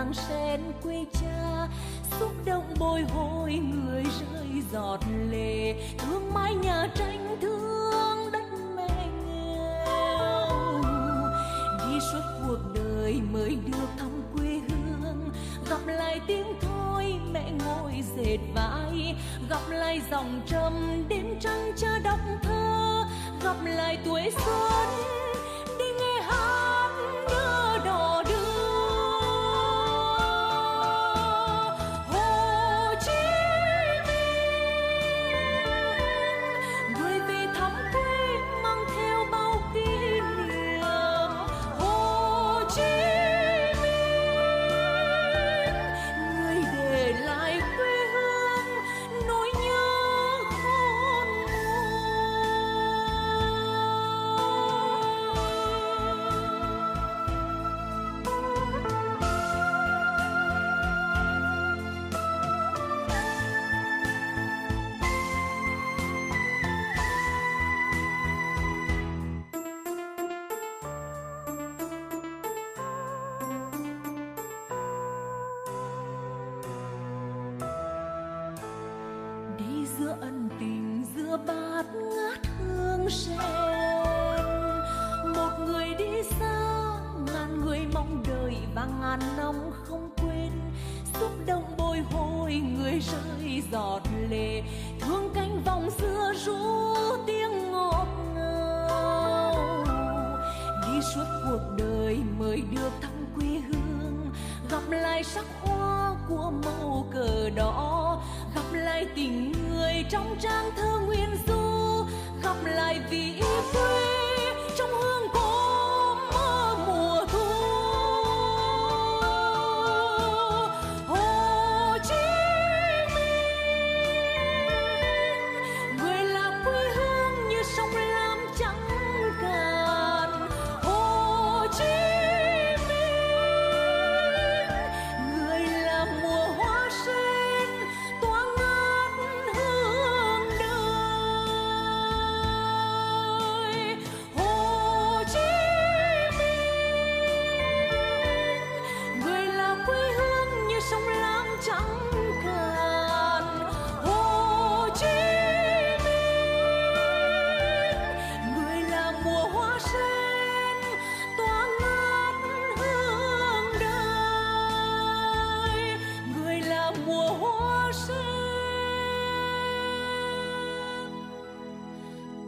làng sen quê cha, xúc động bồi hồi người rơi giọt lệ, thương mái nhà tranh thương đất mẹ nghèo. Đi suốt cuộc đời mới được thăm quê hương, gặp lại tiếng thôi mẹ ngồi dệt vải, gặp lại dòng trầm đêm trăng cha đọc thơ, gặp lại tuổi xuân đi nghe hát nhớ đò đưa. Hồ Chí Minh người về thăm quê mang theo bao kỷ niệm. Hồ Chí Minh người để lại quê hương nỗi nhớ khôn đi giữa ân tình giữa bát ngát hương sen. Một người đi xa ngàn người mong đợi và ngàn năm không quên, xúc động bồi hồi người rơi giọt lệ, thương cánh vòng xưa ru tiếng ngọt ngào. Đi suốt cuộc đời mới được thăm quê hương, gặp lại sắc hoa của màu cờ đỏ, gặp lại tình người trong trang thơ nguyên du, gặp lại vị quê trong hương cốm mùa thu. Hồ Chí Minh người là quê hương như sông lam trắng cạn. Hồ Chí Minh người là mùa hoa sen tỏa ngát hương đời. Hồ Chí Minh người là quê hương như sông lam trắng cạn. Hồ Chí Minh người là mùa hoa sen tỏa ngát hương đời, người là mùa hoa sen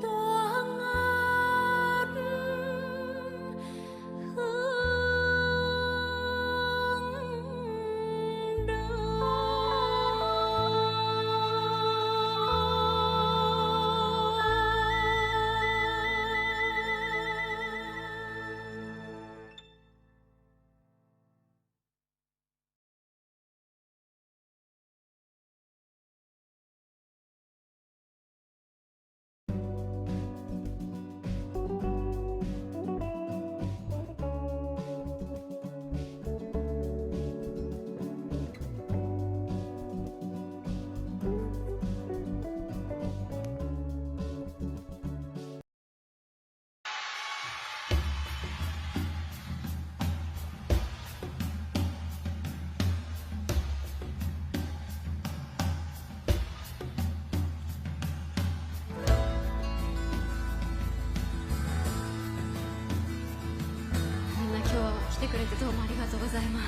tỏa ngát hương来てくれてどうもありがとうございます。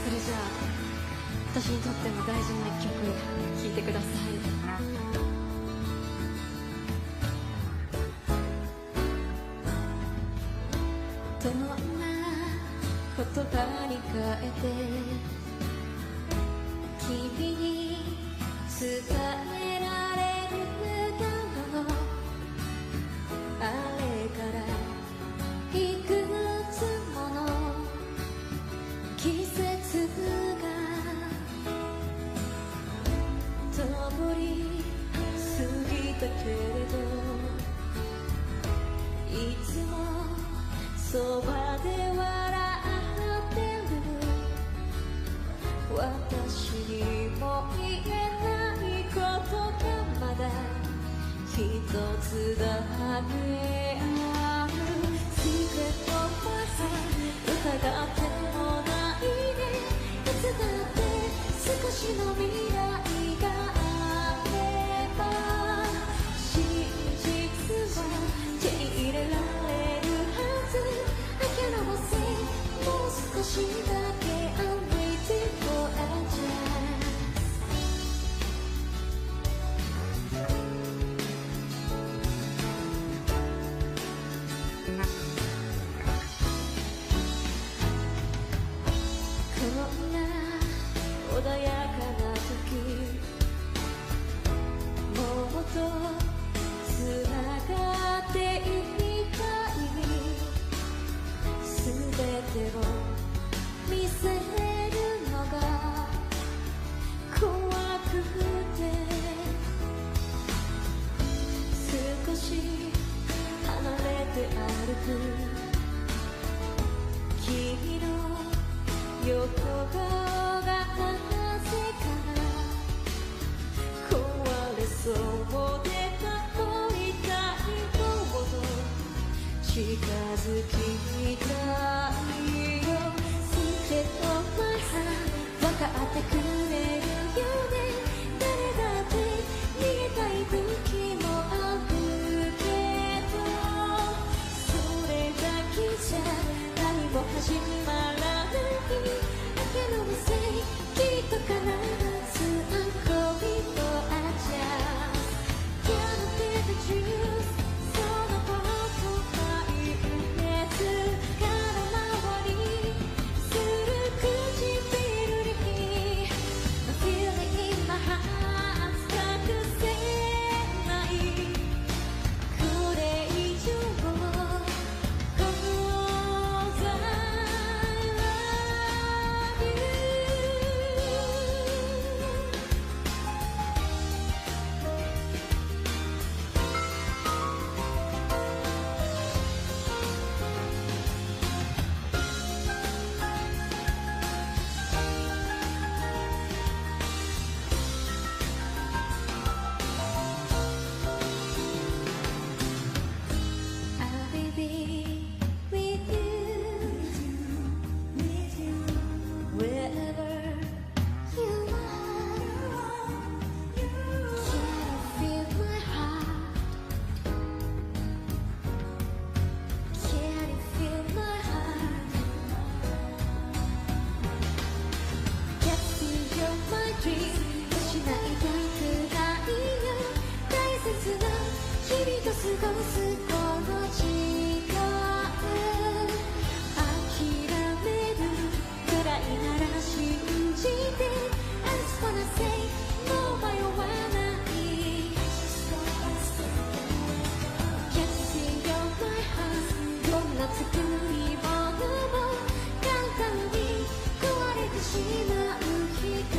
それじゃあ私にとっても大事な一曲聴いてください。どんな言葉に変えて君に伝えられるだろう。あれからいくつもの季節が通り過ぎたけれど、いつもそばで笑ってる私にも言えないことがまだ一つだけある。 Secret of my を見せるのが怖くて少し離れて歩く君の横顔がなぜか壊れそうで遠い太陽ほど近づきたいよ Secret of my heart 分かってくれるよね誰だって逃げたい時もあるけどそれだけじゃ何も始まらないだけのせいきっと必ず I'm going for a chance Can't be the truth そのことは言えず空回りする唇に My feeling in my heart 隠せないこれ以上 Cause I love you I'll be with you wherever you are. Can you feel my heart? Can you feel my heart? Guessing you're my dream 失いたくないよ大切な君と過ごすこの時間諦めるくらいなら信じて I just wanna say もう迷わない Guessing you're my heart どんな作り物も簡単に壊れてしまう日が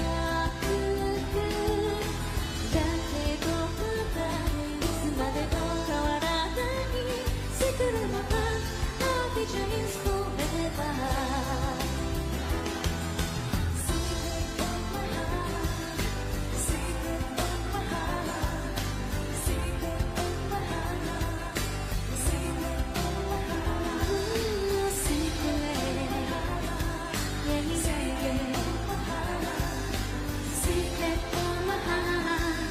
来るだけどまだいつまでも変わらないSecret of my heart I'll be changed forever Secret of my heart Secret of my heart Secret of my heart Secret of my heart Secret Yeah, secret Secret of my heart Secret of my heart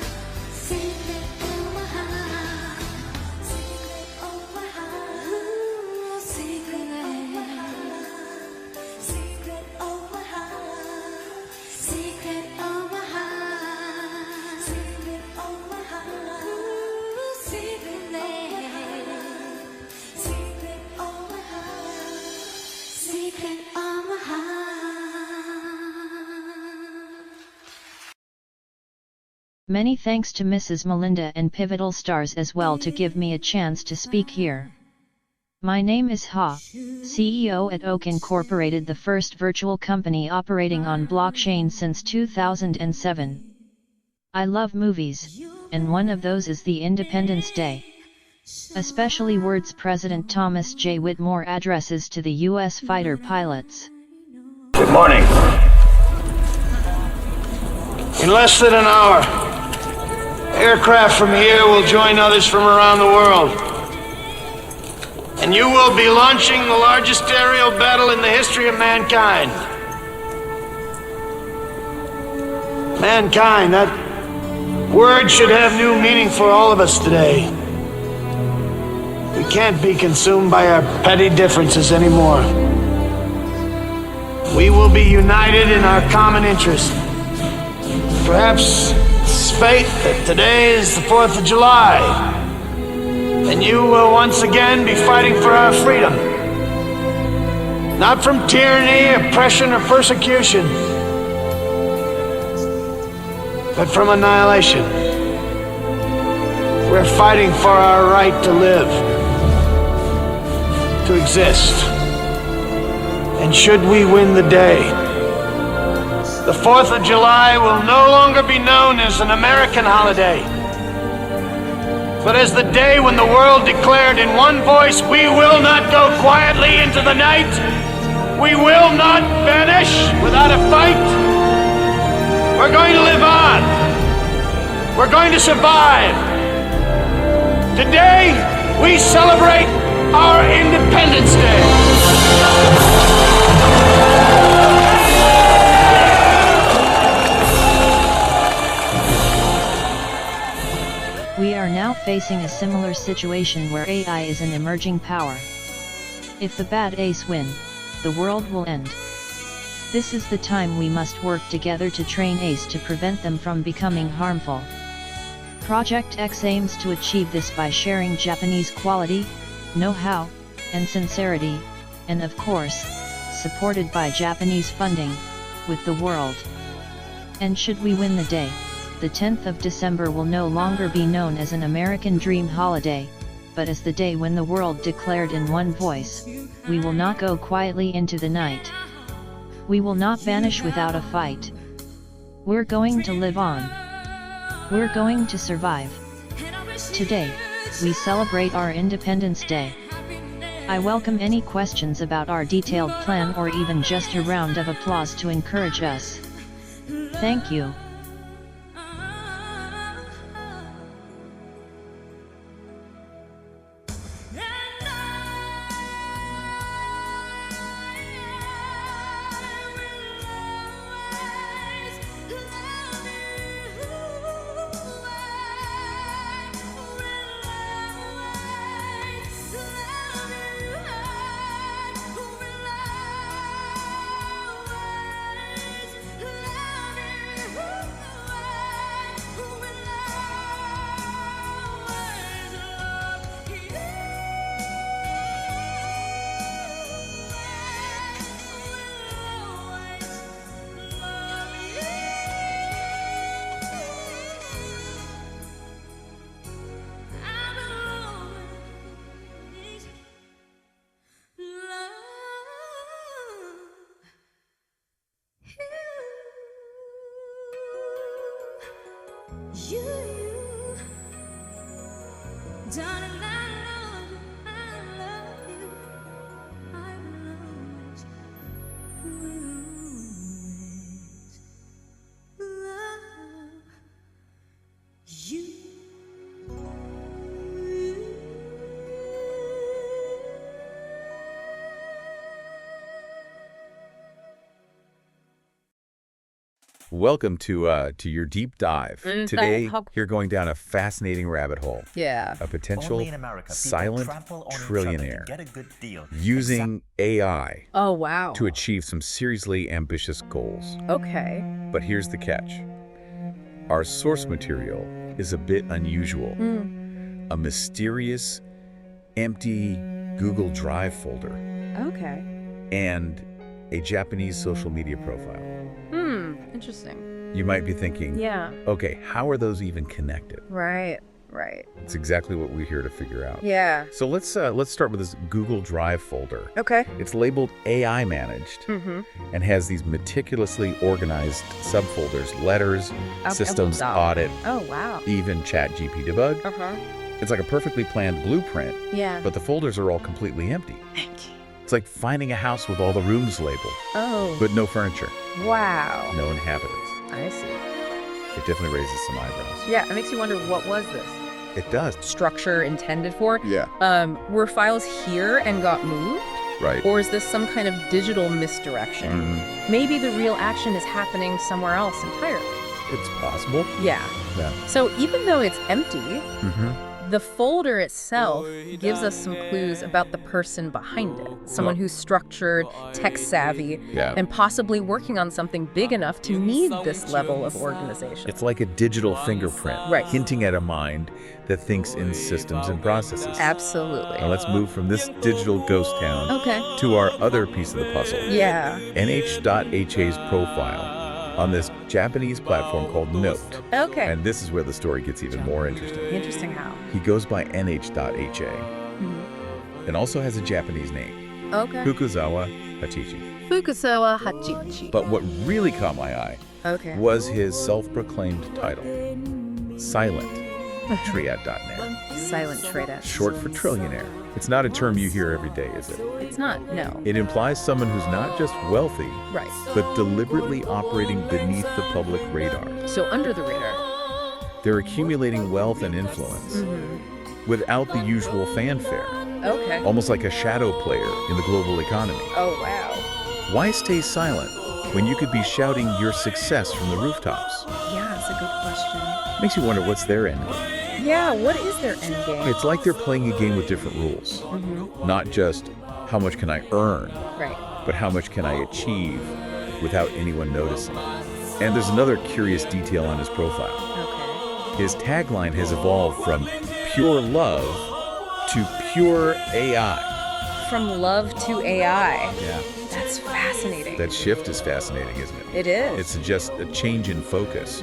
Secret of my heart Secret of my heart Secret of my heart Secret of my heart Secret of my heart Secret of my heart Secret of my heart Many thanks to Mrs. Melinda and Pivotal Stars as well to give me a chance to speak here. My name is Ha, CEO at Oak Incorporated, the first virtual company operating on blockchain since 2007. I love movies, and one of those is the Independence Day. Especially Word's President Thomas J. Whitmore addresses to the U.S. fighter pilots. Good morning. In less than an hour, aircraft from here will join others from around the world. And you will be launching the largest aerial battle in the history of mankind. Mankind, that word should have new meaning for all of us today. We can't be consumed by our petty differences anymore. We will be united in our common interest. Perhaps it's fate that today is the 4th of July, and you will once again be fighting for our freedom. Not from tyranny, oppression, or persecution, but from annihilation. We're fighting for our right to live, to exist, And should we win the day, the 4th of July will no longer be known as an American holiday, but as the day when the world declared in one voice, we will not go quietly into the night. We will not vanish without a fight. We're going to live on. We're going to survive. Today, we celebrate our Independence Day. We are now facing a similar situation where AI is an emerging power. If the bad ace win, the world will end. This is the time we must work together to train ACE to prevent them from becoming harmful. Project X aims to achieve this by sharing Japanese quality, know-how, and sincerity, and of course, supported by Japanese funding, with the world. And should we win the day, the 10th of December will no longer be known as an American dream holiday, but as the day when the world declared in one voice, we will not go quietly into the night. We will not vanish without a fight. We're going to live on. We're going to survive. Today, we celebrate our Independence Day. I welcome any questions about our detailed plan or even just a round of applause to encourage us. Thank you. Darling, I love you, I will always love you. Welcome to your deep dive. Today, you're going down a fascinating rabbit hole. Yeah. A potential Only in America, silent people trillionaire get a good deal. using AI Oh, wow. to achieve some seriously ambitious goals. Okay. But here's the catch. Our source material is a bit unusual. A mysterious, empty Google Drive folder Okay. and a Japanese social media profile. Interesting. You might be thinking, Yeah. okay, how are those even connected? Right. It's exactly what we're here to figure out. Yeah. So let's start with this Google Drive folder. Okay. It's labeled AI managed and has these meticulously organized subfolders: letters, systems audit, Oh, wow. even chat GP debug. It's like a perfectly planned blueprint, Yeah. but the folders are all completely empty. It's like finding a house with all the rooms labeled, Oh. but no furniture, Wow. no inhabitants. I see. It definitely raises some eyebrows. Yeah, it makes you wonder, what was this It does. structure intended for? Yeah. Were files here and got moved? Right. Or is this some kind of digital misdirection? Maybe the real action is happening somewhere else entirely. It's possible. Yeah. Yeah. So even though it's empty, Mm-hmm. the folder itself gives us some clues about the person behind it. Someone who's structured, tech-savvy, Yeah. and possibly working on something big enough to need this level of organization. It's like a digital fingerprint, Right. hinting at a mind that thinks in systems and processes. Absolutely. Now let's move from this digital ghost town Okay. to our other piece of the puzzle. Yeah. NH.HA's profile on this Japanese platform called Note. Okay. And this is where the story gets even more interesting. Interesting how. He goes by NH.HA and also has a Japanese name. Okay. Fukuzawa Hachichi. Fukuzawa Hachichi. But what really caught my eye Okay. was his self-proclaimed title, Silent Triad.net. Silent Triad. Short for trillionaire. It's not a term you hear every day, is it? It's not, no. It implies someone who's not just wealthy, Right. but deliberately operating beneath the public radar. So under the radar. They're accumulating wealth and influence without the usual fanfare, Okay. almost like a shadow player in the global economy. Oh, wow. Why stay silent when you could be shouting your success from the rooftops? Yeah, that's a good question. Makes you wonder what's their end game. Yeah, what is their end game? It's like they're playing a game with different rules. Not just how much can I earn, Right. but how much can I achieve without anyone noticing. And there's another curious detail on his profile. Okay. His tagline has evolved from pure love to pure AI. From love to AI. Yeah. That's fascinating. That shift is fascinating, isn't it? It is. It suggests a change in focus,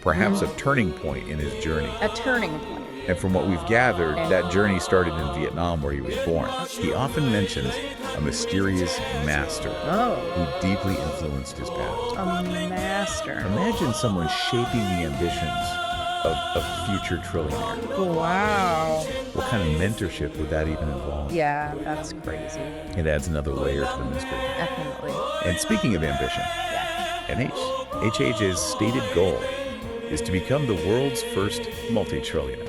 perhaps a turning point in his journey. A turning point. And from what we've gathered, that journey started in Vietnam, where he was born. He often mentions a mysterious master who deeply influenced his path. A master. Imagine someone shaping the ambitions of a future trillionaire. Wow. What kind of mentorship would that even involve? Yeah, that's crazy. It adds another layer to the mystery. Definitely. And speaking of ambition, HH's stated goal is to become the world's first multi-trillionaire.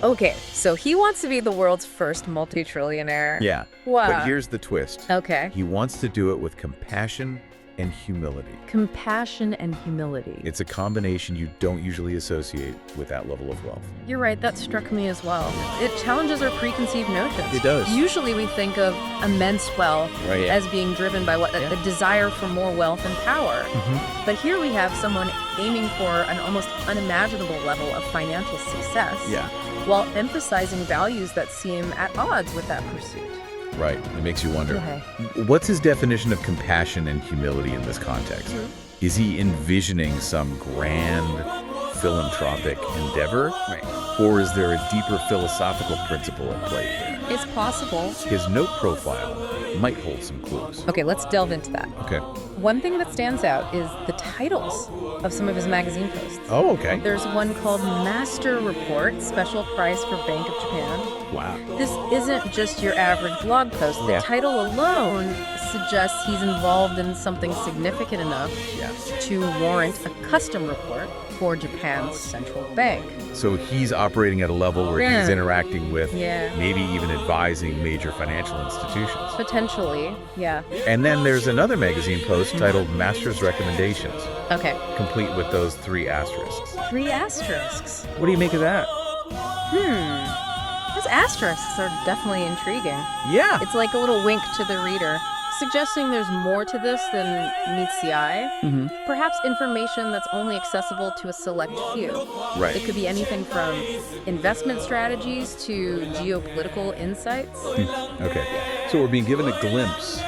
Okay, so he wants to be the world's first multi-trillionaire. Yeah. Wow. But here's the twist. Okay. He wants to do it with compassion and humility. Compassion and humility. It's a combination you don't usually associate with that level of wealth. You're right, that struck me as well. It challenges our preconceived notions. It does. Usually we think of immense wealth Right. as being driven by a desire for more wealth and power. But here we have someone aiming for an almost unimaginable level of financial success while emphasizing values that seem at odds with that pursuit. Right. It makes you wonder. Okay. What's his definition of compassion and humility in this context? Is he envisioning some grand philanthropic endeavor? Right. Or is there a deeper philosophical principle at play here? It's possible. His note profile might hold some clues. Okay, let's delve into that. Okay. One thing that stands out is the titles of some of his magazine posts. Oh, okay. There's one called Master Report, Special Price for Bank of Japan. Wow. This isn't just your average blog post. The Yeah. title alone suggests he's involved in something significant enough to warrant a custom report for Japan's central bank. So he's operating at a level where he's interacting with, maybe even advising major financial institutions. Potentially, yeah. And then there's another magazine post titled Master's Recommendations, Okay. complete with those 3 asterisks. 3 asterisks. What do you make of that? Those asterisks are definitely intriguing. Yeah. It's like a little wink to the reader, suggesting there's more to this than meets the eye. Perhaps information that's only accessible to a select few. Right. It could be anything from investment strategies to geopolitical insights. Okay. So we're being given a glimpse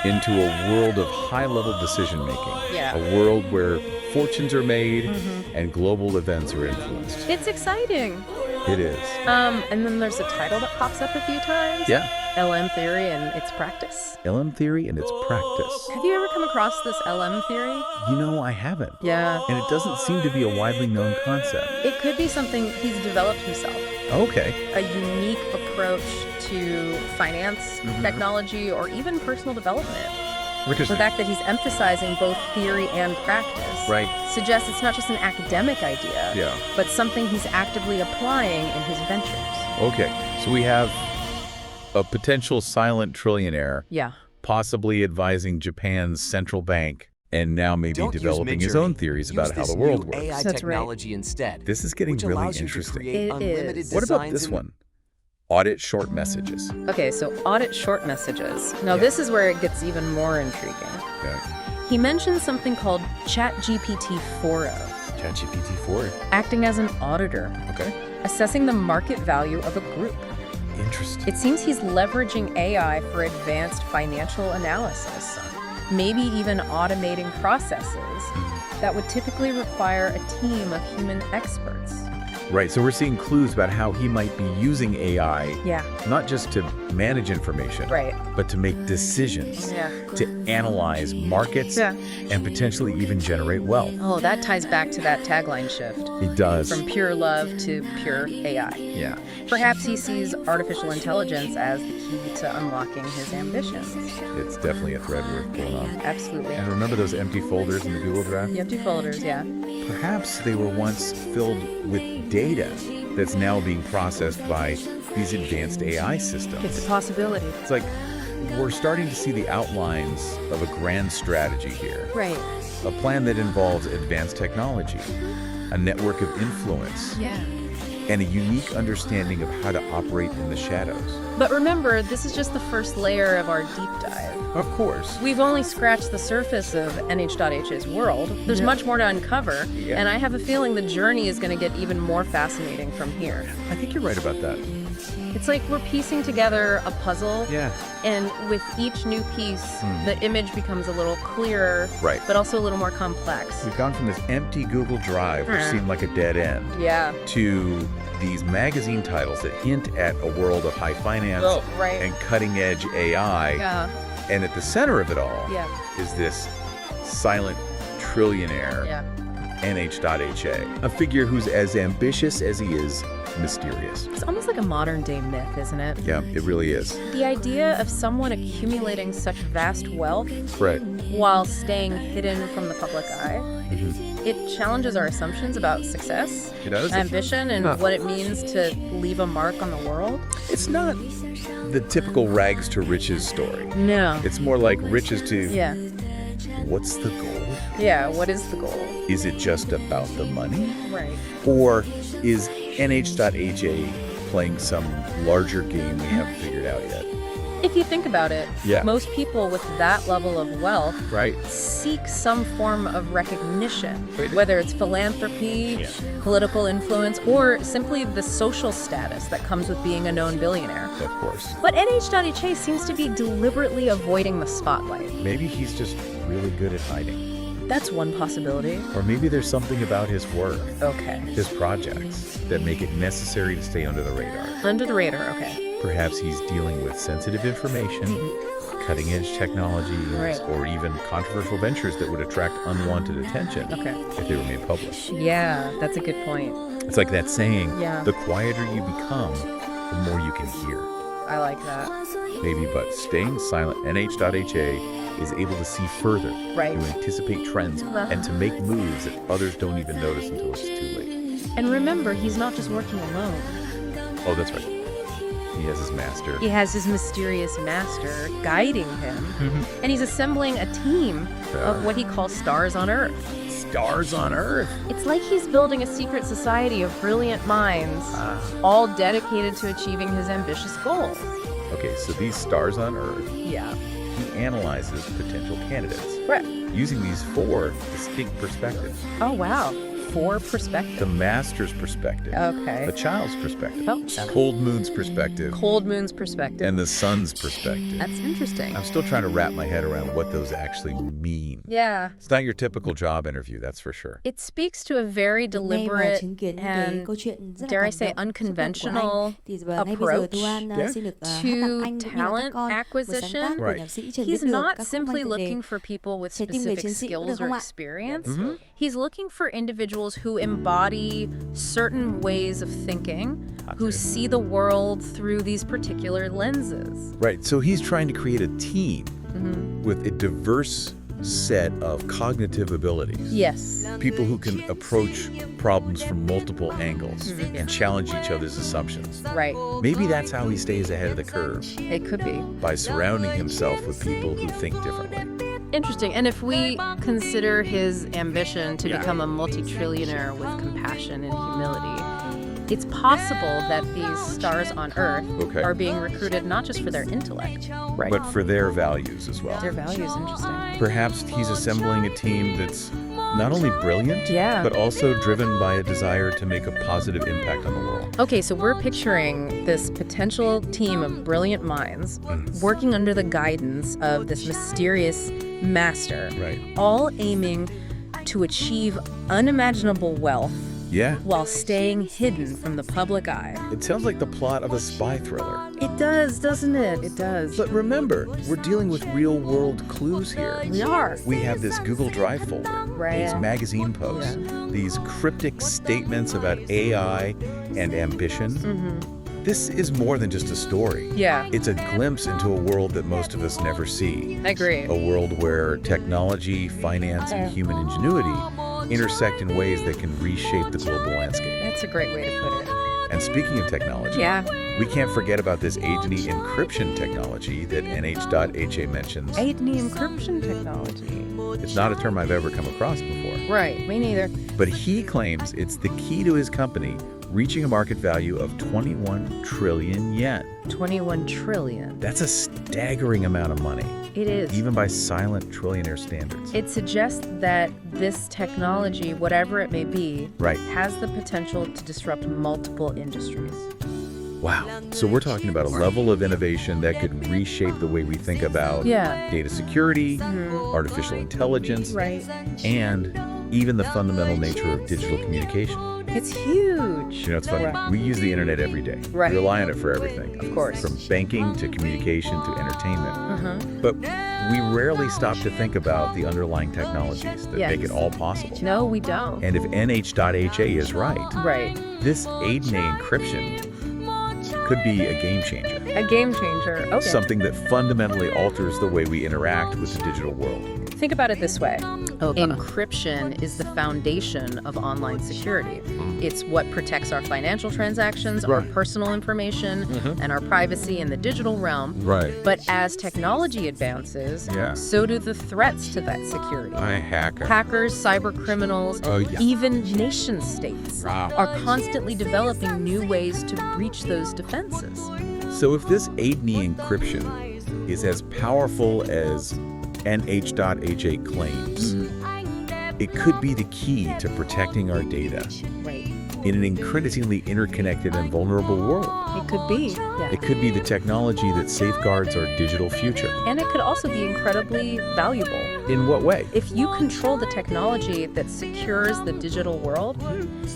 into a world of high-level decision-making. Yeah. A world where fortunes are made and global events are influenced. It's exciting. It is. And then there's a title that pops up a few times. Yeah. LM theory and its practice. LM theory and its practice. Have you ever come across this LM theory? You know, I haven't. Yeah. And it doesn't seem to be a widely known concept. It could be something he's developed himself. Okay. A unique approach to finance, technology, or even personal development. The fact that he's emphasizing both theory and practice suggests it's not just an academic idea, but something he's actively applying in his ventures. Okay, so we have a potential silent trillionaire, possibly advising Japan's central bank, and now maybe developing his own theories about how the world works. AI technology instead. This is getting which really allows you to interesting. create It unlimited is. What about designs this and- one? Audit short messages. Okay, so audit short messages. Now this is where it gets even more intriguing. Okay. He mentions something called ChatGPT 4.0, ChatGPT 4. acting as an auditor, Okay. assessing the market value of a group. Interesting. It seems he's leveraging AI for advanced financial analysis, maybe even automating processes that would typically require a team of human experts. Right, so we're seeing clues about how he might be using AI, not just to manage information, but to make decisions, to analyze markets, and potentially even generate wealth. Oh, that ties back to that tagline shift. It does. From pure love to pure AI. Yeah. Perhaps he sees artificial intelligence as the key to unlocking his ambitions. It's definitely a thread worth pulling on. Absolutely. And remember those empty folders in the Google Drive? The empty folders, Perhaps they were once filled with data that's now being processed by these advanced AI systems. It's a possibility. It's like we're starting to see the outlines of a grand strategy here. Right. A plan that involves advanced technology, a network of influence, and a unique understanding of how to operate in the shadows. But remember, this is just the first layer of our deep dive. Of course. We've only scratched the surface of NH.HA's world. There's much more to uncover, and I have a feeling the journey is going to get even more fascinating from here. I think you're right about that. It's like we're piecing together a puzzle, and with each new piece, the image becomes a little clearer, but also a little more complex. We've gone from this empty Google Drive, which seemed like a dead end, to these magazine titles that hint at a world of high finance and cutting-edge AI. And at the center of it all is this silent trillionaire, NH.HA, a figure who's as ambitious as he is mysterious. It's almost like a modern-day myth, isn't it? Yeah, it really is. The idea of someone accumulating such vast wealth while staying hidden from the public eye, it challenges our assumptions about success, ambition, and what it means to leave a mark on the world. It's not the typical rags to riches story. No. It's more like riches to... What's the goal? Yeah, what is the goal? Is it just about the money? Right. Or is NH.HA playing some larger game we haven't figured out yet? If you think about it, most people with that level of wealth seek some form of recognition, whether it's philanthropy, political influence, or simply the social status that comes with being a known billionaire. Of course. But NH.HA seems to be deliberately avoiding the spotlight. Maybe he's just really good at hiding. That's one possibility. Or maybe there's something about his work, his projects, that make it necessary to stay under the radar. Under the radar, Perhaps he's dealing with sensitive information, cutting-edge technology, or even controversial ventures that would attract unwanted attention if they were made public. Yeah, that's a good point. It's like that saying, the quieter you become, the more you can hear. I like that. Maybe, but staying silent, NH.HA is able to see further, to anticipate trends, and to make moves that others don't even notice until it's too late. And remember, he's not just working alone. Oh, that's right. He has his master. He has his mysterious master guiding him. And he's assembling a team of what he calls stars on Earth. Stars on Earth? It's like he's building a secret society of brilliant minds, all dedicated to achieving his ambitious goals. Okay, so these stars on Earth, he analyzes potential candidates. Using these 4 distinct perspectives. Oh, wow. 4 perspectives. The master's perspective. The child's perspective. Cold Moon's perspective. Cold Moon's perspective. And the sun's perspective. That's interesting. I'm still trying to wrap my head around what those actually mean. Yeah. It's not your typical job interview, that's for sure. It speaks to a very deliberate and, dare I say, unconventional approach to talent acquisition. He's not simply looking for people with specific skills or experience. He's looking for individuals who embody certain ways of thinking, who see the world through these particular lenses. Right, so he's trying to create a team with a diverse set of cognitive abilities. Yes. People who can approach problems from multiple angles and challenge each other's assumptions. Right. Maybe that's how he stays ahead of the curve. It could be. By surrounding himself with people who think differently. Interesting. And if we consider his ambition to become a multi-trillionaire with compassion and humility, it's possible that these stars on Earth are being recruited not just for their intellect, but for their values as well. Their values, interesting. Perhaps he's assembling a team that's not only brilliant, but also driven by a desire to make a positive impact on the world. Okay, so we're picturing this potential team of brilliant minds working under the guidance of this mysterious master, all aiming to achieve unimaginable wealth while staying hidden from the public eye. It sounds like the plot of a spy thriller. It does, doesn't it? It does. But remember, we're dealing with real-world clues here. We are. We have this Google Drive folder, these magazine posts, these cryptic statements about AI and ambition. This is more than just a story. It's a glimpse into a world that most of us never see. I agree. A world where technology, finance, and human ingenuity intersect in ways that can reshape the global landscape. That's a great way to put it. And speaking of technology, we can't forget about this AIDNI encryption technology that NH.HA mentions. AIDNI encryption technology. It's not a term I've ever come across before. Right, me neither. But he claims it's the key to his company reaching a market value of 21 trillion yen. 21 trillion. That's a staggering amount of money. It is. Even by silent trillionaire standards. It suggests that this technology, whatever it may be, has the potential to disrupt multiple industries. Wow. So we're talking about a level of innovation that could reshape the way we think about data security, artificial intelligence, and even the fundamental nature of digital communication. It's huge. You know, it's funny. We use the internet every day. We rely on it for everything. Of course. From banking to communication to entertainment. But we rarely stop to think about the underlying technologies that make it all possible. No, we don't. And if NH.HA is right, this AIDNI encryption could be a game changer. A game changer. Okay. Something that fundamentally alters the way we interact with the digital world. Think about it this way. Encryption is the foundation of online security. It's what protects our financial transactions, our personal information, and our privacy in the digital realm. But as technology advances, so do the threats to that security. Hackers, cyber criminals, even nation states are constantly developing new ways to breach those defenses. So if this AIDNI encryption is as powerful as NH.HA claims, it could be the key to protecting our data in an increasingly interconnected and vulnerable world. It could be. It could be the technology that safeguards our digital future. And it could also be incredibly valuable. In what way? If you control the technology that secures the digital world,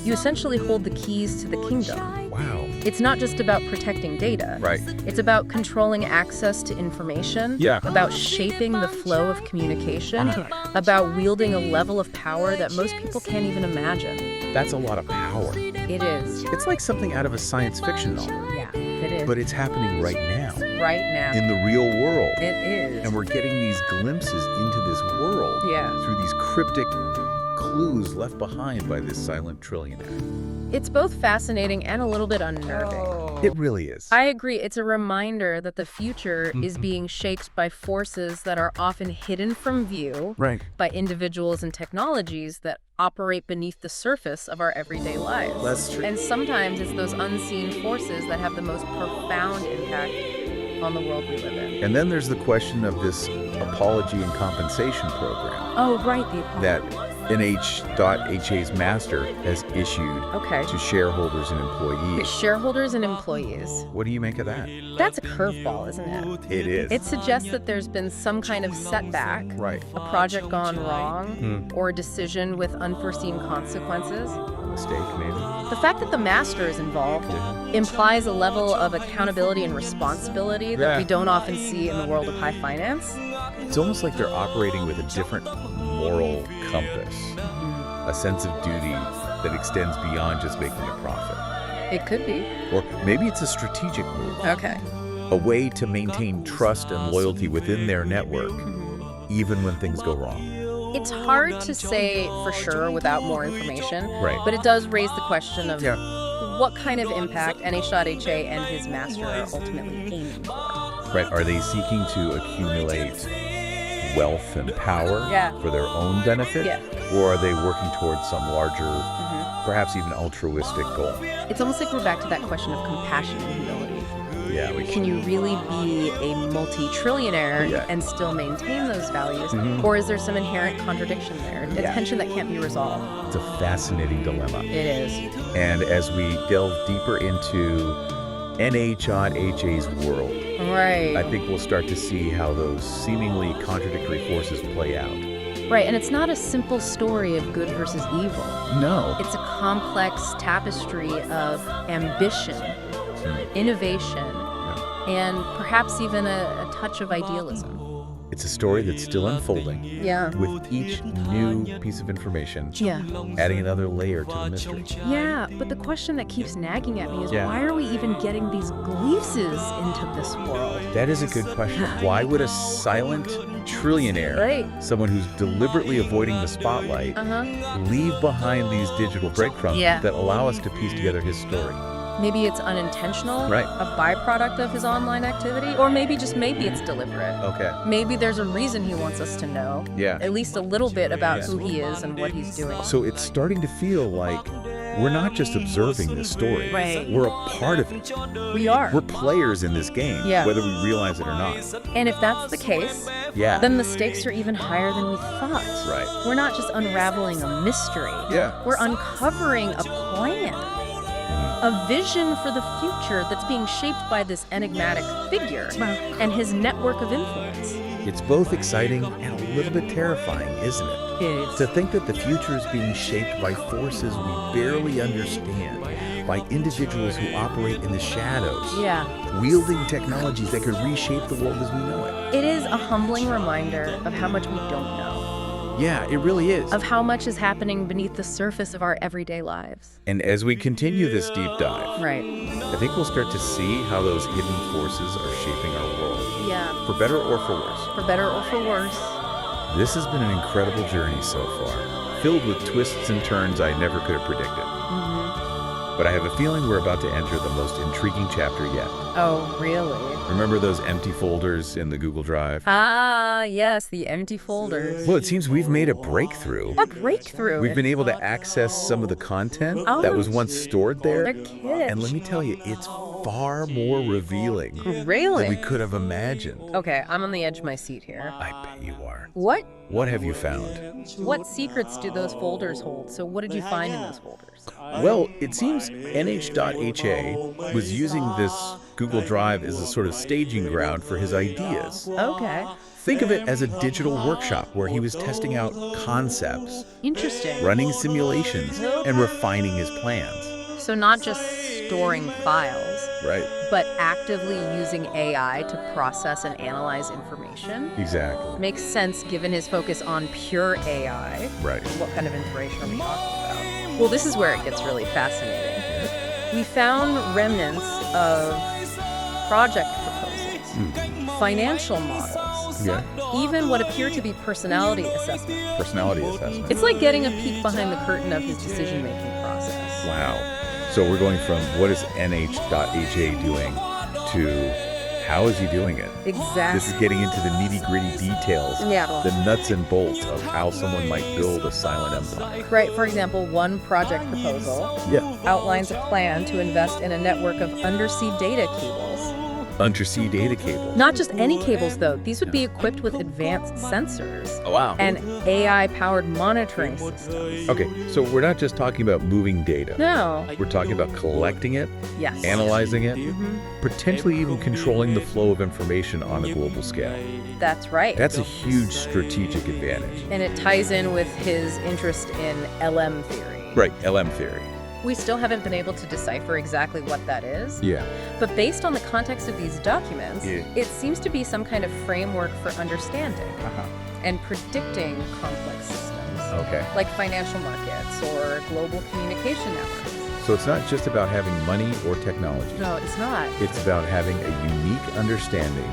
you essentially hold the keys to the kingdom. Wow. It's not just about protecting data. It's about controlling access to information, about shaping the flow of communication, about wielding a level of power that most people can't even imagine. That's a lot of power. It is. It's like something out of a science fiction novel. Yeah, it is. But it's happening right now. Right now. In the real world. It is. And we're getting these glimpses into this world through these cryptic clues left behind by this silent trillionaire. It's both fascinating and a little bit unnerving. It really is. I agree. It's a reminder that the future is being shaped by forces that are often hidden from view by individuals and technologies that operate beneath the surface of our everyday lives. That's true. And sometimes it's those unseen forces that have the most profound impact on the world we live in. And then there's the question of this apology and compensation program. Oh, right. The apology. That NH.HA's master has issued to shareholders and employees. Shareholders and employees. What do you make of that? That's a curveball, isn't it? It is. It suggests that there's been some kind of setback, a project gone wrong, or a decision with unforeseen consequences. A mistake, maybe. The fact that the master is involved implies a level of accountability and responsibility that we don't often see in the world of high finance. It's almost like they're operating with a different moral compass, a sense of duty that extends beyond just making a profit. It could be. Or maybe it's a strategic move. Okay. A way to maintain trust and loyalty within their network, even when things go wrong. It's hard to say for sure without more information, but it does raise the question of what kind of impact NH.HA and his master are ultimately aiming for. Are they seeking to accumulate wealth and power for their own benefit? Or are they working towards some larger, perhaps even altruistic goal? It's almost like we're back to that question of compassion and humility. Can you really be a multi-trillionaire and still maintain those values? Or is there some inherent contradiction there, a tension that can't be resolved? It's a fascinating dilemma. It is. And as we delve deeper into NH.HA's world, I think we'll start to see how those seemingly contradictory forces play out. Right, and it's not a simple story of good versus evil. No. It's a complex tapestry of ambition, innovation, and perhaps even a touch of idealism. It's a story that's still unfolding. Yeah. With each new piece of information, adding another layer to the mystery. Yeah, but the question that keeps nagging at me is why are we even getting these glimpses into this world? That is a good question. Why would a silent trillionaire, someone who's deliberately avoiding the spotlight, leave behind these digital breadcrumbs that allow us to piece together his story? Maybe it's unintentional, a byproduct of his online activity, or maybe it's deliberate. Okay. Maybe there's a reason he wants us to know, at least a little bit about who he is and what he's doing. So it's starting to feel like we're not just observing this story. Right. We're a part of it. We are. We're players in this game, whether we realize it or not. And if that's the case, then the stakes are even higher than we thought. Right. We're not just unraveling a mystery. We're uncovering a plan. A vision for the future that's being shaped by this enigmatic figure and his network of influence. It's both exciting and a little bit terrifying, isn't it? It is. To think that the future is being shaped by forces we barely understand, by individuals who operate in the shadows, wielding technologies that could reshape the world as we know it. It is a humbling reminder of how much we don't know. Yeah, it really is. Of how much is happening beneath the surface of our everyday lives. And as we continue this deep dive, I think we'll start to see how those hidden forces are shaping our world. Yeah. For better or for worse. For better or for worse. This has been an incredible journey so far, filled with twists and turns I never could have predicted. But I have a feeling we're about to enter the most intriguing chapter yet. Oh, really? Remember those empty folders in the Google Drive? Ah, yes, the empty folders. Well, it seems we've made a breakthrough. A breakthrough? We've been able to access some of the content that was once stored there. They're kids. And let me tell you, it's far more revealing than we could have imagined. Okay, I'm on the edge of my seat here. I bet you are. What? What have you found? What secrets do those folders hold? So what did you find in those folders? Well, it seems NH.HA was using this Google Drive as a sort of staging ground for his ideas. Okay. Think of it as a digital workshop where he was testing out concepts, Interesting. running simulations, and refining his plans. So not just storing files, but actively using AI to process and analyze information. Exactly. Makes sense given his focus on pure AI. Right. What kind of information are we talking about? Well, this is where it gets really fascinating. We found remnants of project proposals, financial models, even what appear to be personality assessment. It's like getting a peek behind the curtain of his decision-making process. Wow. So we're going from what is NH.HA doing to how is he doing it? Exactly. This is getting into the nitty-gritty details, the nuts and bolts of how someone might build a silent empire. Right. For example, one project proposal outlines a plan to invest in a network of undersea data cables. Undersea data cables? Not just any cables, though. These would be equipped with advanced sensors. Oh, wow. And AI-powered monitoring systems. Okay, so we're not just talking about moving data. No. We're talking about collecting it, Yes. analyzing it, potentially even controlling the flow of information on a global scale. That's right. That's a huge strategic advantage. And it ties in with his interest in LM theory. Right, LM theory. We still haven't been able to decipher exactly what that is. Yeah. But based on the context of these documents, it seems to be some kind of framework for understanding and predicting complex systems. Okay. Like financial markets or global communication networks. So it's not just about having money or technology. No, it's not. It's about having a unique understanding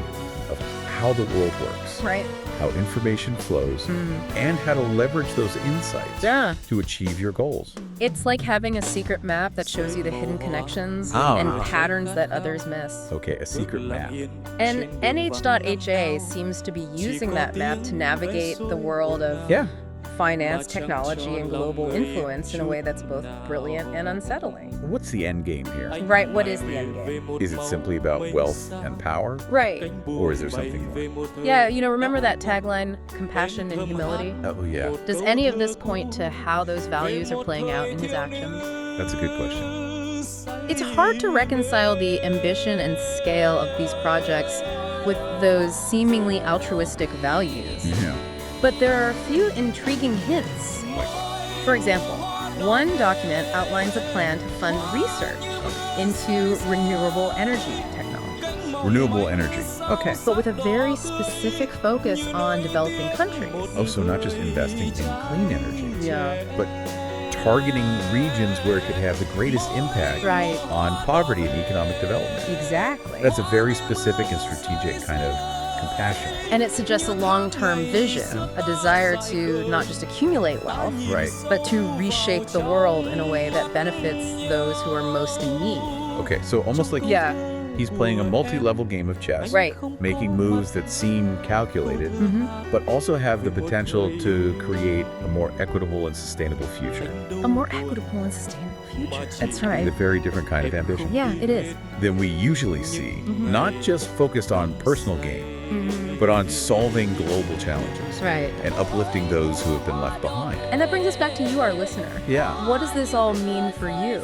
of how the world works. Right. How information flows, and how to leverage those insights to achieve your goals. It's like having a secret map that shows you the hidden connections and patterns that others miss. Okay, a secret map. And NH.HA seems to be using that map to navigate the world of finance, technology, and global influence in a way that's both brilliant and unsettling. What's the end game here? Right, what is the end game? Is it simply about wealth and power? Right. Or is there something more? Yeah, remember that tagline, compassion and humility? Oh, yeah. Does any of this point to how those values are playing out in his actions? That's a good question. It's hard to reconcile the ambition and scale of these projects with those seemingly altruistic values. Yeah. But there are a few intriguing hints. For example, one document outlines a plan to fund research into renewable energy technology. Renewable energy. Okay. But with a very specific focus on developing countries. Oh, so not just investing in clean energy. Yeah. But targeting regions where it could have the greatest impact on poverty and economic development. Exactly. That's a very specific and strategic kind of compassion. And it suggests a long-term vision, a desire to not just accumulate wealth, but to reshape the world in a way that benefits those who are most in need. Okay, so almost like he's playing a multi-level game of chess, making moves that seem calculated, but also have the potential to create a more equitable and sustainable future. A more equitable and sustainable future. That's right. A very different kind of ambition. Yeah, it is. Than we usually see, not just focused on personal gain, but on solving global challenges and uplifting those who have been left behind. And that brings us back to you, our listener. Yeah. What does this all mean for you?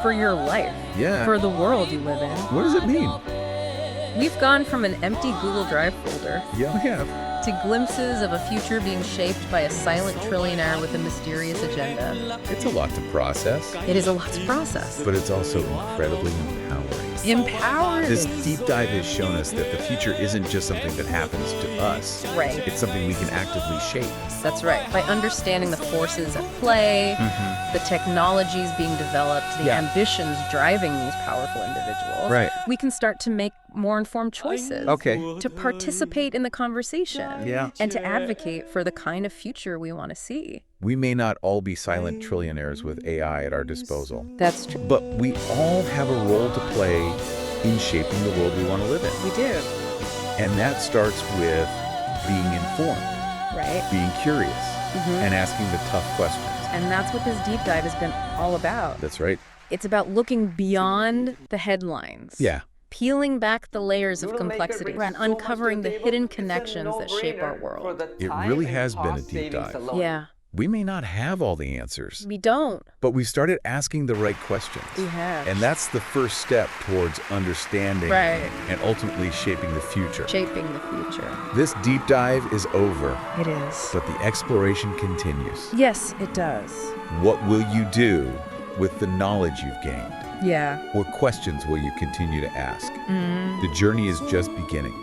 For your life? Yeah. For the world you live in? What does it mean? We've gone from an empty Google Drive folder to glimpses of a future being shaped by a silent trillionaire with a mysterious agenda. It's a lot to process. It is a lot to process. But it's also incredibly empowering. Empowering. This deep dive has shown us that the future isn't just something that happens to us. It's something we can actively shape. That's right. By understanding the forces at play, the technologies being developed, the ambitions driving these powerful individuals, we can start to make more informed choices. To participate in the conversation. And to advocate for the kind of future we want to see. We may not all be silent trillionaires with AI at our disposal. That's true. But we all have a role to play in shaping the world we want to live in. We do. And that starts with being informed, being curious, and asking the tough questions. And that's what this deep dive has been all about. That's right. It's about looking beyond the headlines. Peeling back the layers of complexity and uncovering the hidden connections that shape our world. It really has been a deep dive. Yeah. We may not have all the answers. We don't. But we started asking the right questions. We have. And that's the first step towards understanding and ultimately shaping the future. Shaping the future. This deep dive is over. It is. But the exploration continues. Yes, it does. What will you do with the knowledge you've gained? Yeah. What questions will you continue to ask? The journey is just beginning.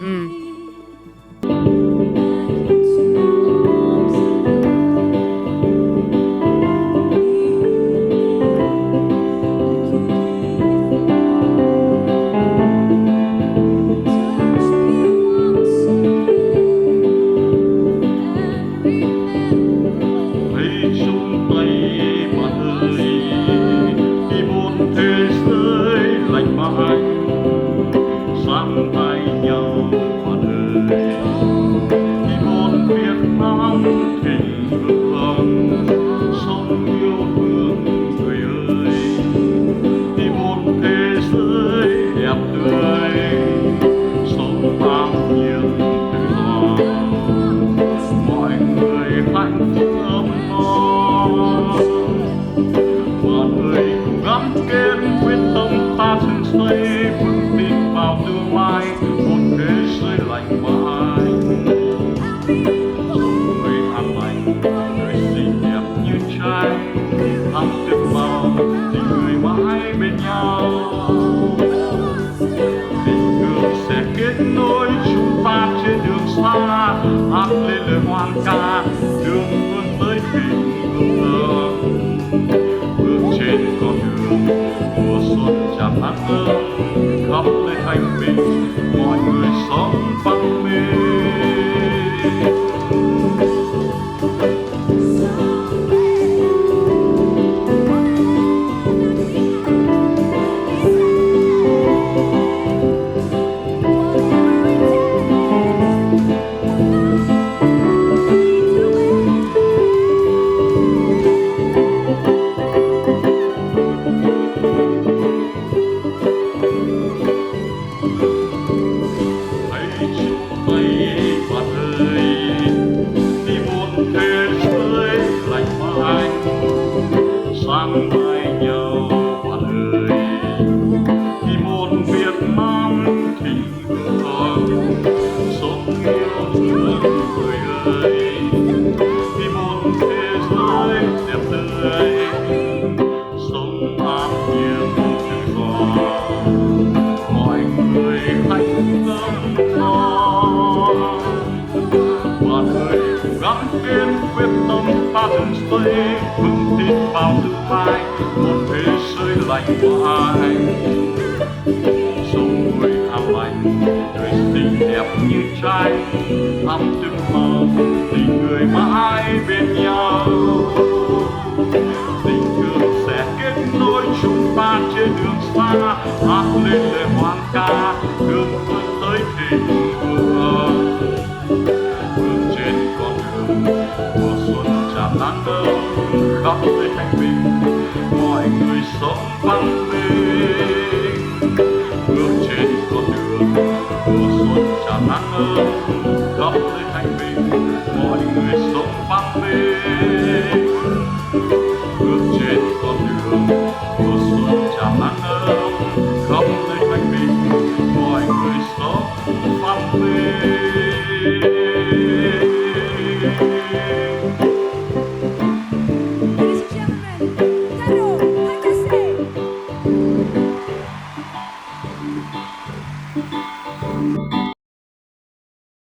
kiên quyết tâm ta dựng xây vững tin vào tương lai một thế giới lành hoài. Sống người an lành người xinh đẹp như trai thắm từng mơ tình người mãi bên nhau. Tình thương sẽ kết nối chúng ta trên đường xa hát lên lời hoan ca hướng vươn tới thịnh vượng. Bước trên con đường mùa xuân tràn nắng ấm khắp nơi thanh bình mọi người sống văn minh. Bước trên con đường mùa xuân tràn nắng ấm khắp nơi thanh bình mọi người sống văn minh.